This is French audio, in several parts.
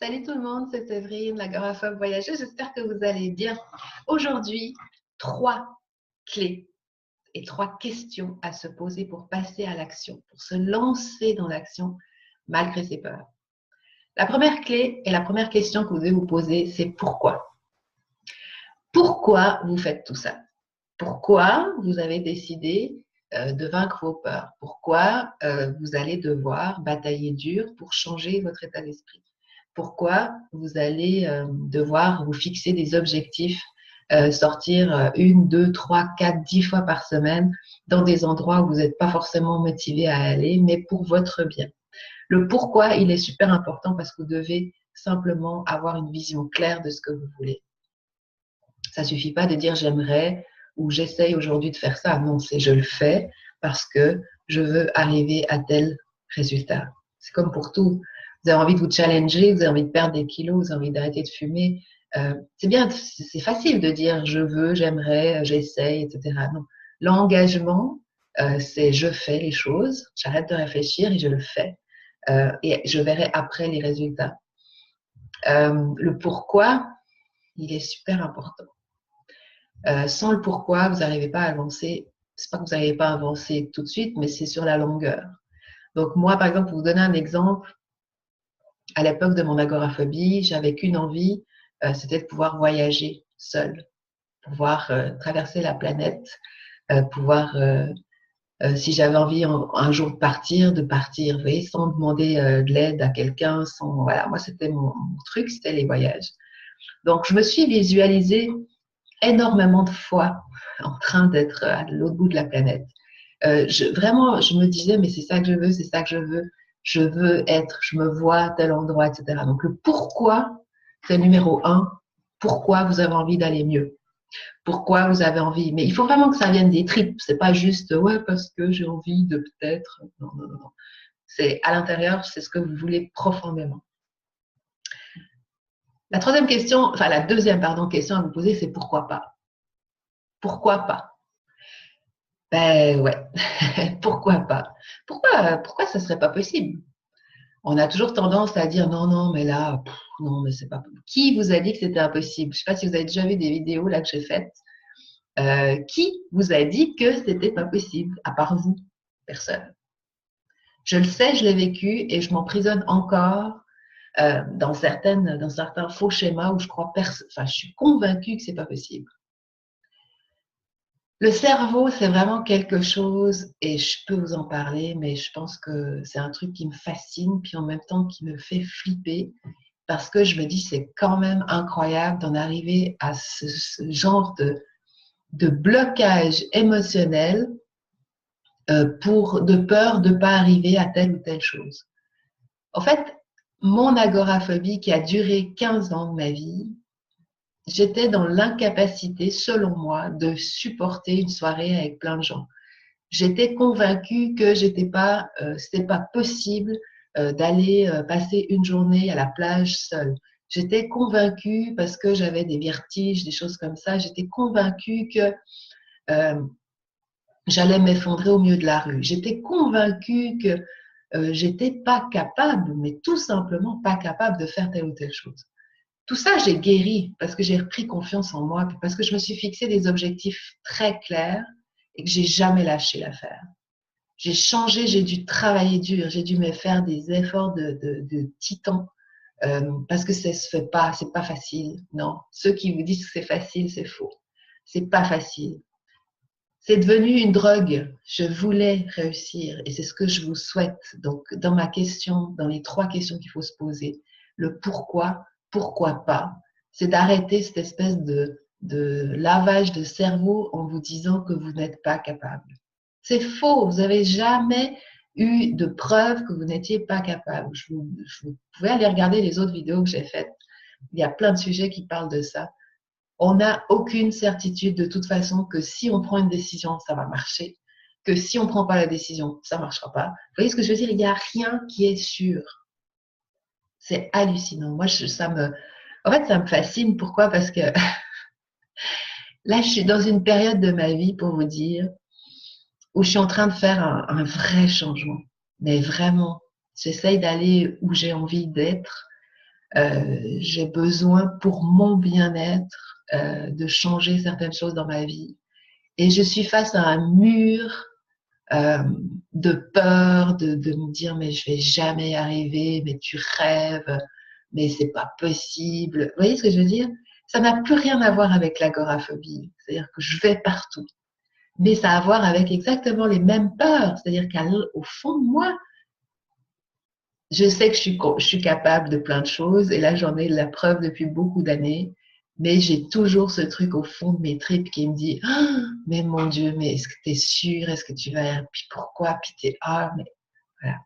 Salut tout le monde, c'est Séverine, l'agoraphobe voyageuse. J'espère que vous allez bien. Aujourd'hui, 3 clés et 3 questions à se poser pour passer à l'action, pour se lancer dans l'action malgré ses peurs. La première clé et la première question que vous devez vous poser, c'est pourquoi. Pourquoi vous faites tout ça? Pourquoi vous avez décidé de vaincre vos peurs? Pourquoi vous allez devoir batailler dur pour changer votre état d'esprit? Pourquoi vous allez devoir vous fixer des objectifs, sortir 1, 2, 3, 4, 10 fois par semaine dans des endroits où vous n'êtes pas forcément motivé à aller, mais pour votre bien. Le pourquoi, il est super important parce que vous devez simplement avoir une vision claire de ce que vous voulez. Ça ne suffit pas de dire j'aimerais ou j'essaye aujourd'hui de faire ça. Non, c'est je le fais parce que je veux arriver à tel résultat. C'est comme pour tout. Vous avez envie de vous challenger, vous avez envie de perdre des kilos, vous avez envie d'arrêter de fumer. C'est bien, c'est facile de dire je veux, j'aimerais, j'essaye, etc. Non, l'engagement, c'est je fais les choses, j'arrête de réfléchir et je le fais. Et je verrai après les résultats. Le pourquoi, il est super important. Sans le pourquoi, vous n'arrivez pas à avancer. C'est pas que vous n'arrivez pas à avancer tout de suite, mais c'est sur la longueur. Donc moi, par exemple, pour vous donner un exemple, à l'époque de mon agoraphobie, j'avais qu'une envie, c'était de pouvoir voyager seule, pouvoir traverser la planète, pouvoir, si j'avais envie un jour de partir, vous voyez, sans demander de l'aide à quelqu'un, sans, voilà, moi c'était mon truc, c'était les voyages. Donc je me suis visualisée énormément de fois en train d'être à l'autre bout de la planète. Vraiment, je me disais, mais c'est ça que je veux, c'est ça que je veux être, je me vois à tel endroit, etc. Donc le pourquoi, c'est numéro 1. Pourquoi vous avez envie d'aller mieux? Pourquoi vous avez envie? Mais il faut vraiment que ça vienne des tripes. C'est pas juste, ouais, parce que j'ai envie de peut-être. Non, non, non, non. C'est à l'intérieur, c'est ce que vous voulez profondément. La troisième question, enfin la deuxième, pardon, question à vous poser, c'est pourquoi pas? Pourquoi pas? Ben ouais, pourquoi pas? Pourquoi ça serait pas possible? On a toujours tendance à dire non, non, mais là, non, mais c'est pas possible. Qui vous a dit que c'était impossible? Je sais pas si vous avez déjà vu des vidéos là que j'ai faites. Qui vous a dit que c'était pas possible, à part vous? Personne. Je le sais, je l'ai vécu et je m'emprisonne encore dans certains faux schémas où je suis convaincue que c'est pas possible. Le cerveau, c'est vraiment quelque chose, et je peux vous en parler, mais je pense que c'est un truc qui me fascine, puis en même temps qui me fait flipper, parce que je me dis c'est quand même incroyable d'en arriver à ce genre de blocage émotionnel de peur de ne pas arriver à telle ou telle chose. En fait, mon agoraphobie qui a duré 15 ans de ma vie, j'étais dans l'incapacité, selon moi, de supporter une soirée avec plein de gens. J'étais convaincue que c'était pas possible d'aller passer une journée à la plage seule. J'étais convaincue parce que j'avais des vertiges, des choses comme ça. J'étais convaincue que j'allais m'effondrer au milieu de la rue. J'étais convaincue que j'étais pas capable, mais tout simplement pas capable de faire telle ou telle chose. Tout ça, j'ai guéri parce que j'ai repris confiance en moi, parce que je me suis fixé des objectifs très clairs et que j'ai jamais lâché l'affaire. J'ai changé, j'ai dû travailler dur, j'ai dû me faire des efforts de titan parce que ça se fait pas, c'est pas facile. Non, ceux qui vous disent que c'est facile, c'est faux. C'est pas facile. C'est devenu une drogue. Je voulais réussir et c'est ce que je vous souhaite. Donc, dans ma question, dans les 3 questions qu'il faut se poser, le pourquoi pas, c'est d'arrêter cette espèce de lavage de cerveau en vous disant que vous n'êtes pas capable. C'est faux. Vous n'avez jamais eu de preuve que vous n'étiez pas capable. Vous pouvez aller regarder les autres vidéos que j'ai faites. Il y a plein de sujets qui parlent de ça. On n'a aucune certitude de toute façon que si on prend une décision, ça va marcher, que si on ne prend pas la décision, ça ne marchera pas. Vous voyez ce que je veux dire? Il n'y a rien qui est sûr. C'est hallucinant. Moi, ça me fascine. Pourquoi? Parce que là, je suis dans une période de ma vie, pour vous dire, où je suis en train de faire un vrai changement. Mais vraiment, j'essaye d'aller où j'ai envie d'être. J'ai besoin pour mon bien-être de changer certaines choses dans ma vie. Et je suis face à un mur de peur, de me dire mais je vais jamais y arriver, mais tu rêves, mais c'est pas possible. Vous voyez ce que je veux dire? Ça n'a plus rien à voir avec l'agoraphobie. C'est-à-dire que je vais partout. Mais ça a à voir avec exactement les mêmes peurs. C'est-à-dire qu'au fond de moi, je sais que je suis capable de plein de choses. Et là, j'en ai la preuve depuis beaucoup d'années. Mais j'ai toujours ce truc au fond de mes tripes qui me dit ah, mais mon Dieu, mais est-ce que tu es sûr? Est-ce que tu vas? Puis pourquoi? Puis t'es ah, mais voilà.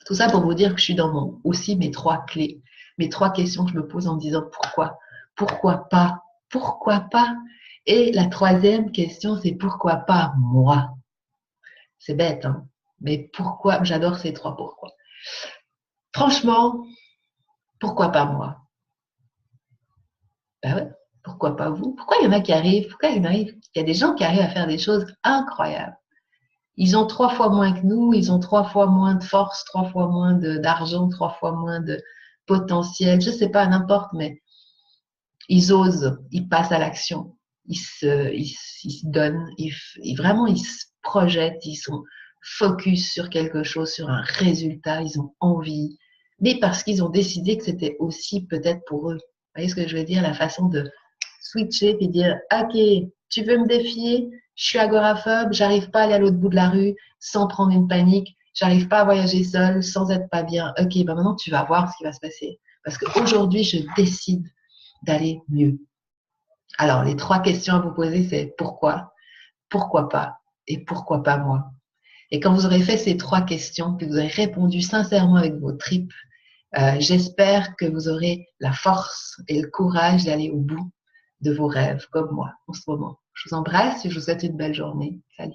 Tout ça pour vous dire que je suis dans aussi mes 3 clés, mes 3 questions que je me pose en me disant pourquoi? Pourquoi pas? Pourquoi pas? Et la 3e question, c'est pourquoi pas moi? C'est bête, hein? Mais pourquoi? J'adore ces 3 pourquoi. Franchement, pourquoi pas moi? Ben ouais, pourquoi pas vous? Pourquoi il y en a qui arrivent? Pourquoi il y a des gens qui arrivent à faire des choses incroyables? Ils ont 3 fois moins que nous, ils ont 3 fois moins de force, 3 fois moins d'argent, 3 fois moins de potentiel, je sais pas, n'importe, mais ils osent, ils passent à l'action, ils se donnent, vraiment ils se projettent, ils sont focus sur quelque chose, sur un résultat, ils ont envie, mais parce qu'ils ont décidé que c'était aussi peut-être pour eux. Vous voyez ce que je veux dire? La façon de switcher et dire ok, tu veux me défier? Je suis agoraphobe, j'arrive pas à aller à l'autre bout de la rue sans prendre une panique, j'arrive pas à voyager seule sans être pas bien. Ok, ben maintenant tu vas voir ce qui va se passer. Parce qu'aujourd'hui, je décide d'aller mieux. Alors, les 3 questions à vous poser, c'est pourquoi pas et pourquoi pas moi. Et quand vous aurez fait ces 3 questions, que vous aurez répondu sincèrement avec vos tripes, j'espère que vous aurez la force et le courage d'aller au bout de vos rêves, comme moi en ce moment. Je vous embrasse et je vous souhaite une belle journée. Salut.